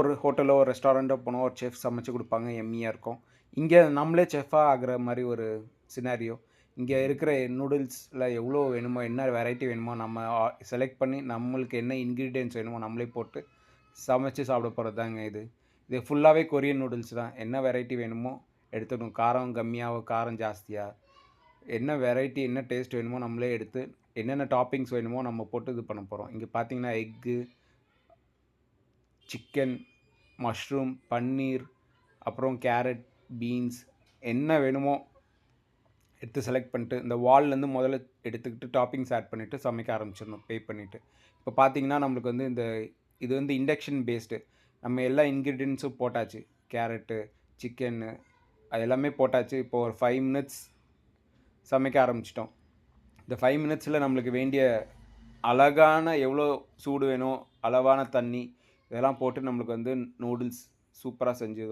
ஒரு ஹோட்டலோ, ஒரு ரெஸ்டாரண்ட்டோ போனா ஒரு செஃப் சமைச்சு குடுப்பாங்க. எம்மியா இருக்கும். இங்க நம்மளே செஃப்பா ஆகுற மாரி ஒரு சினாரியோ. இங்க இருக்கிற நூடுல்ஸ்ல எவ்வளோ வேணுமோ, என்ன வெரைட்டி வேணுமோ நம்ம செலக்ட் பண்ணி நம்மளுக்கு என்ன இன்கிரீடியன்ட்ஸ் வேணுமோ நம்மளே போட்டு சமைச்சு சாப்பிட போறது தாங்க இது. இது ஃபுல்லாவே கொரியன் நூடுல்ஸ் தான். என்ன வெரைட்டி வேணுமோ எடுத்துக்கணும். காரம் கம்மியாவோ, காரம் ஜாஸ்தியா, என்ன வெரைட்டி, என்ன டேஸ்ட் வேணுமோ நம்மளே எடுத்து, என்னென்ன டாப்பிங்ஸ் வேணுமோ நம்ம போட்டு இது பண்ண போறோம். இங்க பார்த்தீங்கன்னா, எக்கு, சிக்கன், மஷ்ரூம், பன்னீர், அப்புறம் கேரட், பீன்ஸ் என்ன வேணுமோ எடுத்து செலக்ட் பண்ணிட்டு, இந்த வால்லேருந்து முதல்ல எடுத்துக்கிட்டு டாப்பிங்ஸ் ஆட் பண்ணிட்டு சமைக்க ஆரம்பிச்சிடணும் பே பண்ணிட்டு. இப்போ பார்த்தீங்கன்னா, நம்மளுக்கு வந்து இது வந்து இண்டக்ஷன் பேஸ்டு. நம்ம எல்லா இன்கிரீடியன்ட்ஸும் போட்டாச்சு. கேரட்டு, சிக்கன்னு அது எல்லாமே போட்டாச்சு. இப்போ ஒரு 5 மினிட்ஸ் சமைக்க ஆரம்பிச்சிட்டோம். இந்த 5 மினிட்ஸில நம்மளுக்கு வேண்டிய அழகான எவ்வளோ சூடு வேணும், அளவான தண்ணி இதெல்லாம் போட்டு நம்மளுக்கு வந்து நூடுல்ஸ் சூப்பரா செஞ்சு